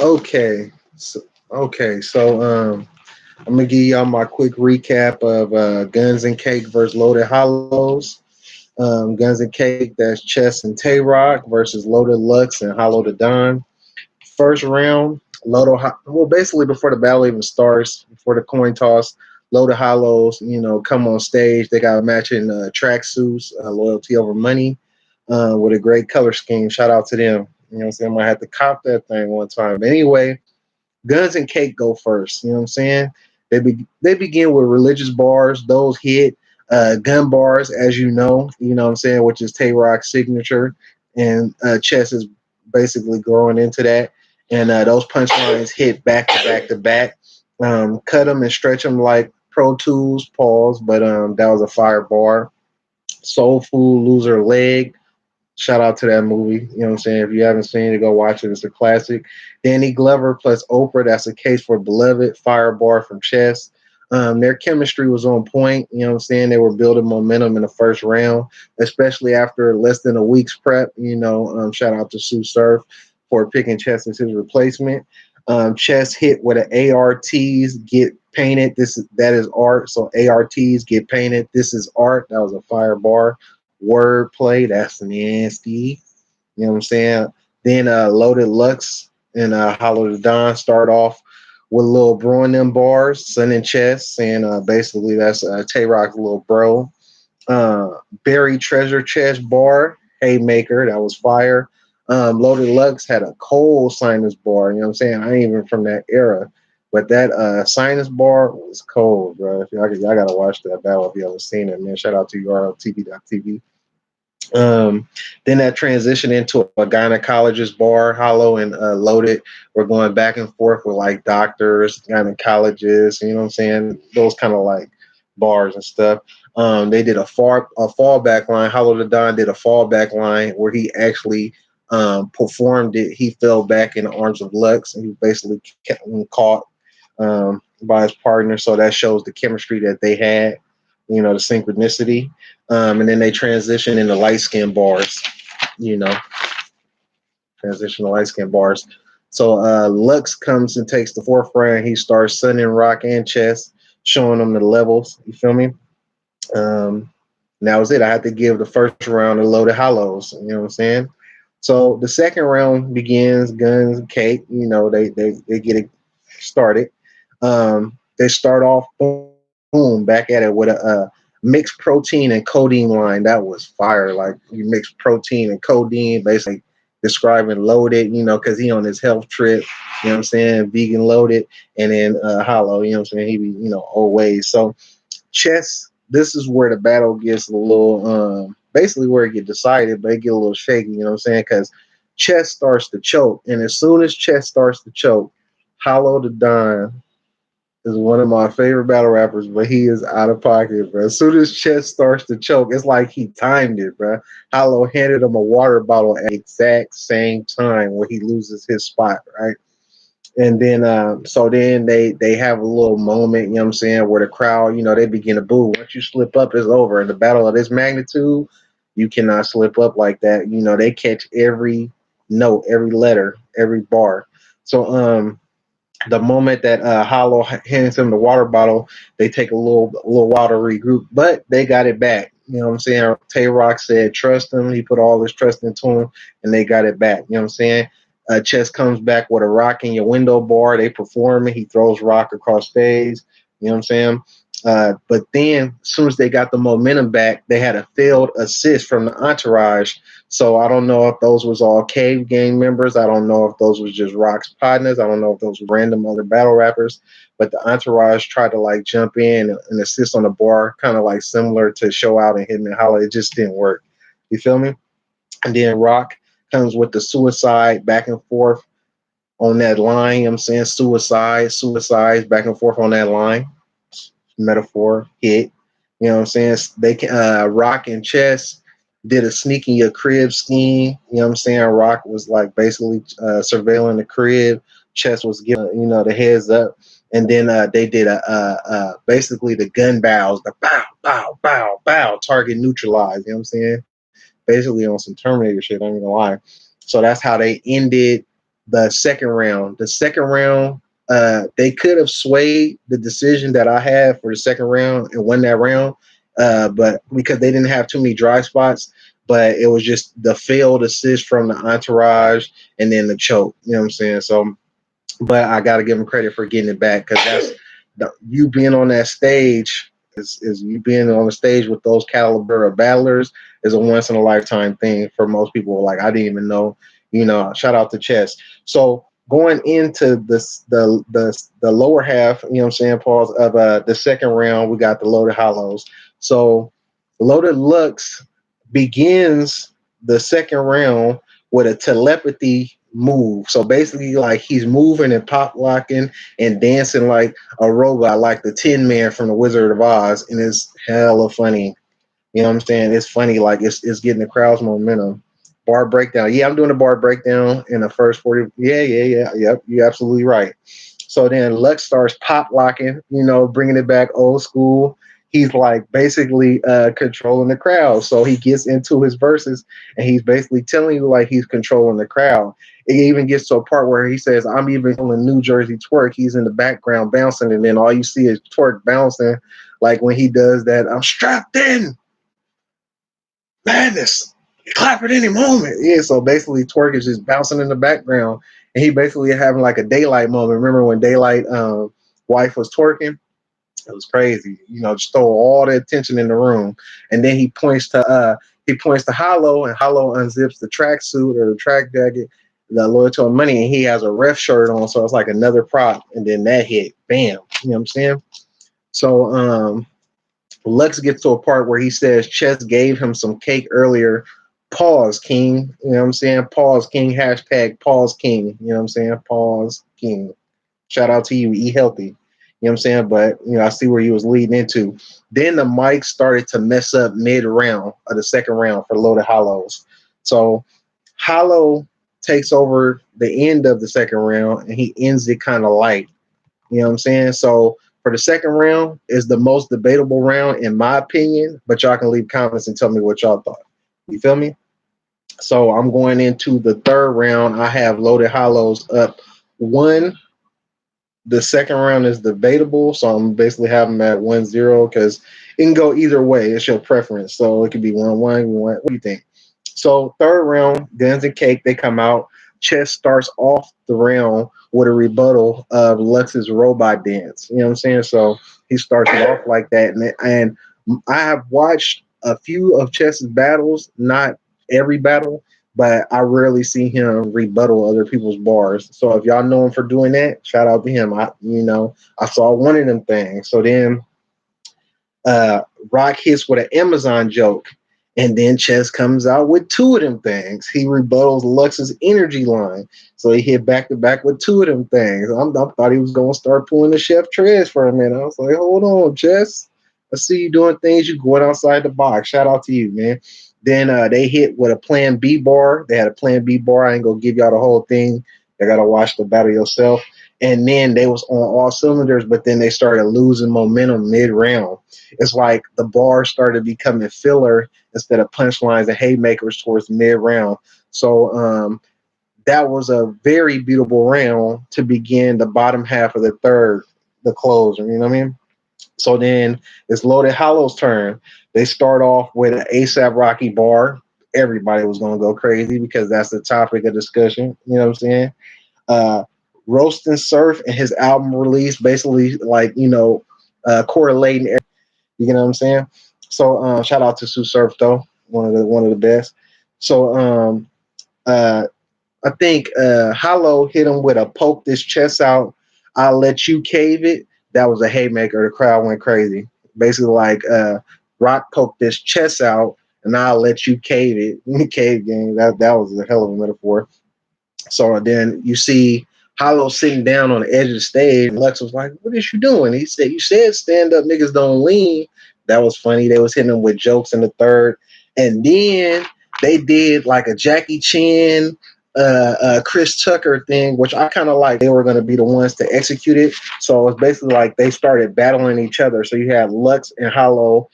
Okay. So I'm gonna give y'all my quick recap of Guns and Cake versus Loaded Hollows. Guns and Cake, that's Chess and Tay Roc versus Loaded Lux and Hollow the Don. First round, well, basically before the battle even starts, before the coin toss, Loaded Hollows, come on stage. They got matching tracksuits, loyalty over money, with a great color scheme. Shout out to them. You know what I'm saying? I might have to cop that thing one time. But anyway, Guns and Cake go first. You know what I'm saying? They begin with religious bars. Those hit gun bars, as you know. You know what I'm saying, which is Tay Roc's signature, and Chess is basically growing into that. And those punchlines hit back to back to back. Cut them and stretch them like Pro Tools. Pause, but that was a fire bar. Soul Food, Loser Leg. Shout out to that movie. You know what I'm saying? If you haven't seen it, go watch it. It's a classic. Danny Glover plus Oprah. That's a case for Beloved. Firebar from Chess. Their chemistry was on point. You know what I'm saying? They were building momentum in the first round, especially after less than a week's prep. Shout out to Sue Surf for picking Chess as his replacement. Chess hit with an ARTs get painted. That is art. So ARTs get painted. This is art. That was a fire bar. Wordplay, that's nasty. You know what I'm saying? Then Loaded Lux and Hollow the Don start off with little bro in them bars, Sun and Chess, and basically that's Tay Roc's little bro. Buried Treasure Chest bar, Haymaker, that was fire. Loaded Lux had a cold sinus bar, you know what I'm saying? I ain't even from that era. But that sinus bar was cold, bro. Y'all gotta watch that battle if you haven't seen it, man. Shout out to URLTV.tv. Then that transitioned into a gynecologist bar. Hollow and Loaded were going back and forth with like doctors, gynecologists, you know what I'm saying? Those kind of like bars and stuff. They did a fallback line. Hollow the Don did a fallback line where he actually performed it. He fell back in the arms of Lux and he basically kept caught by his partner. So that shows the chemistry that they had, the synchronicity. And then they transition into light skin bars, you know, transition to light skin bars. So Lux comes and takes the forefront. He starts sunning Rock and Chess, showing them the levels. You feel me? And that was it. I had to give the first round a Loaded Hollows. You know what I'm saying? So the second round begins. Guns and Cake. They get it started. They start off boom back at it with a mixed protein and codeine line. That was fire. Like you mix protein and codeine, basically describing Loaded, because he on his health trip, you know what I'm saying, vegan Loaded, and then Hollow, you know what I'm saying, he be, always. So Chess, this is where the battle gets a little, basically where it get decided, but it get a little shaky, you know what I'm saying, because Chess starts to choke, and as soon as Chess starts to choke, Hollow the Don is one of my favorite battle rappers, but he is out of pocket, bro. As soon as Chess starts to choke, it's like he timed it, bro. Hollow handed him a water bottle at the exact same time where he loses his spot, right? And then, so then they have a little moment, you know what I'm saying, where the crowd, they begin to boo. Once you slip up, it's over. In the battle of this magnitude, you cannot slip up like that. They catch every note, every letter, every bar. So, the moment that Hollow hands him the water bottle, they take a little while to regroup, but they got it back. You know what I'm saying? Tay Roc said trust him. He put all his trust into him, and they got it back. You know what I'm saying? Chess comes back with a rock in your window bar. They perform it. He throws Rock across stage. You know what I'm saying? But then, as soon as they got the momentum back, they had a failed assist from the entourage. So I don't know if those was all Cave Gang members. I don't know if those was just Rock's partners. I don't know if those were random other battle rappers. But the entourage tried to like jump in and assist on the bar, kind of like similar to Show Out and Hitman Holla. It just didn't work. You feel me? And then Rock comes with the suicide back and forth on that line. You know what I'm saying? Suicides back and forth on that line. Metaphor hit. You know what I'm saying? They can Rock and Chess did a sneak in your crib scheme. You know what I'm saying? Rock was like basically surveilling the crib. Chess was giving the heads up, and then they did basically the gun bows, the bow bow bow bow, target neutralized. You know what I'm saying? Basically on some Terminator shit. I'm gonna lie. So that's how they ended the second round. The second round, they could have swayed the decision that I had for the second round and won that round, but because they didn't have too many dry spots, but it was just the failed assist from the entourage and then the choke. You know what I'm saying? So but I got to give him credit for getting it back because you being on that stage is you being on the stage with those caliber of battlers is a once in a lifetime thing for most people. Like I didn't even know, shout out to Chess. So going into the lower half, you know what I'm saying, Pauls of the second round, we got the Loaded Hollows. So Loaded Lux begins the second round with a telepathy move. So basically, like he's moving and pop locking and dancing like a robot, like the Tin Man from the Wizard of Oz, and it's hella funny. You know what I'm saying? It's funny, like it's getting the crowd's momentum. Bar breakdown. Yeah, I'm doing a bar breakdown in the first 40. Yeah. Yep, you're absolutely right. So then Lux starts pop locking, bringing it back old school. He's like basically controlling the crowd. So he gets into his verses and he's basically telling you like he's controlling the crowd. It even gets to a part where he says, I'm even feeling New Jersey twerk. He's in the background bouncing, and then all you see is twerk bouncing. Like when he does that, I'm strapped in madness. Clap at any moment. Yeah, so basically Twerk is just bouncing in the background and he basically having like a Daylight moment. Remember when Daylight wife was twerking? It was crazy. Just stole all the attention in the room. And then he points to Hollow and Hollow unzips the tracksuit or the track jacket, the loyalty on money, and he has a ref shirt on, so it's like another prop, and then that hit. Bam. You know what I'm saying? So Lex gets to a part where he says Chess gave him some cake earlier. Pause, King. You know what I'm saying? Pause, King. Hashtag pause, King. You know what I'm saying? Pause, King. Shout out to you. Eat healthy. You know what I'm saying? But, I see where he was leading into. Then the mic started to mess up mid-round of the second round for Loaded Hollows. So Hollow takes over the end of the second round and he ends it kind of light. You know what I'm saying? So for the second round is the most debatable round in my opinion, but y'all can leave comments and tell me what y'all thought. You feel me? So I'm going into the third round. I have Loaded Hollows up one. The second round is debatable, so I'm basically having them at 1-0 because it can go either way. It's your preference. So it could be 1-1. What do you think? So third round, Guns and Cake, they come out. Chess starts off the round with a rebuttal of Lux's robot dance. You know what I'm saying? So he starts it off like that. And I have watched a few of Chess's battles, not every battle, but I rarely see him rebuttal other people's bars. So if y'all know him for doing that, shout out to him. I saw one of them things. So then Rock hits with an Amazon joke, and then Chess comes out with two of them things. He rebuttals Lux's energy line, so he hit back to back with two of them things. I thought he was going to start pulling the Chef Trez for a minute. I was like, hold on, Chess. I see you doing things. You going outside the box. Shout out to you, man. Then they hit with a Plan B bar. They had a Plan B bar. I ain't gonna give y'all the whole thing. You gotta watch the battle yourself. And then they was on all cylinders, but then they started losing momentum mid round. It's like the bar started becoming filler instead of punchlines and haymakers towards mid round. So that was a very beatable round to begin the bottom half of the third, the closer. You know what I mean? So then it's Loaded Hollow's turn. They start off with an ASAP Rocky bar. Everybody was going to go crazy because that's the topic of discussion. You know what I'm saying? Roasting Surf and his album release basically like, correlating. You know what I'm saying? So shout out to Sue Surf though, one of the best. So uh, I think Hollow hit him with a poke this chest out. I'll let you cave it. That was a haymaker. The crowd went crazy. Basically, like Rock poked this chest out, and I'll let you cave it. Cave game. That was a hell of a metaphor. So then you see Hollow sitting down on the edge of the stage. And Lex was like, "What is you doing?" He said, "You said stand up, niggas don't lean." That was funny. They was hitting him with jokes in the third, and then they did like a Jackie Chan, Chris Tucker thing, which I kind of like. They were going to be the ones to execute it. So it's basically like they started battling each other. So you had Lux and Hollow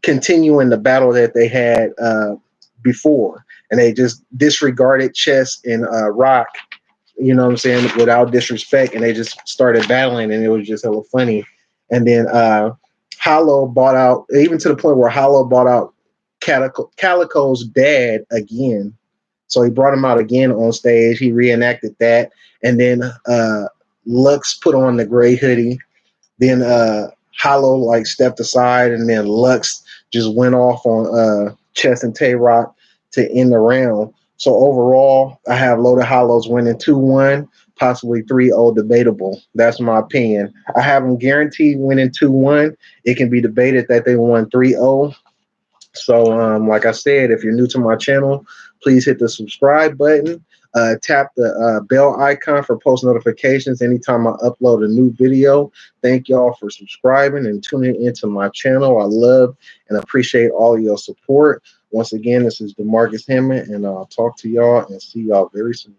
continuing the battle that they had before, and they just disregarded Chess and Rock you know what I'm saying, without disrespect, and they just started battling, and it was just hella funny. And then Hollow bought out, even to the point where Hollow bought out Calico's dad again. So he brought him out again on stage. He reenacted that, and then Lux put on the gray hoodie. Then Hollow like stepped aside, and then Lux just went off on Chess and Tay Roc to end the round. So overall, I have Loaded Hollows winning 2-1, possibly 3-0, debatable. That's my opinion. I have them guaranteed winning 2-1. It can be debated that they won 3-0. So, like I said, if you're new to my channel, please hit the subscribe button. Tap the bell icon for post notifications anytime I upload a new video. Thank y'all for subscribing and tuning into my channel. I love and appreciate all your support. Once again, this is DeMarcus Hammond, and I'll talk to y'all and see y'all very soon.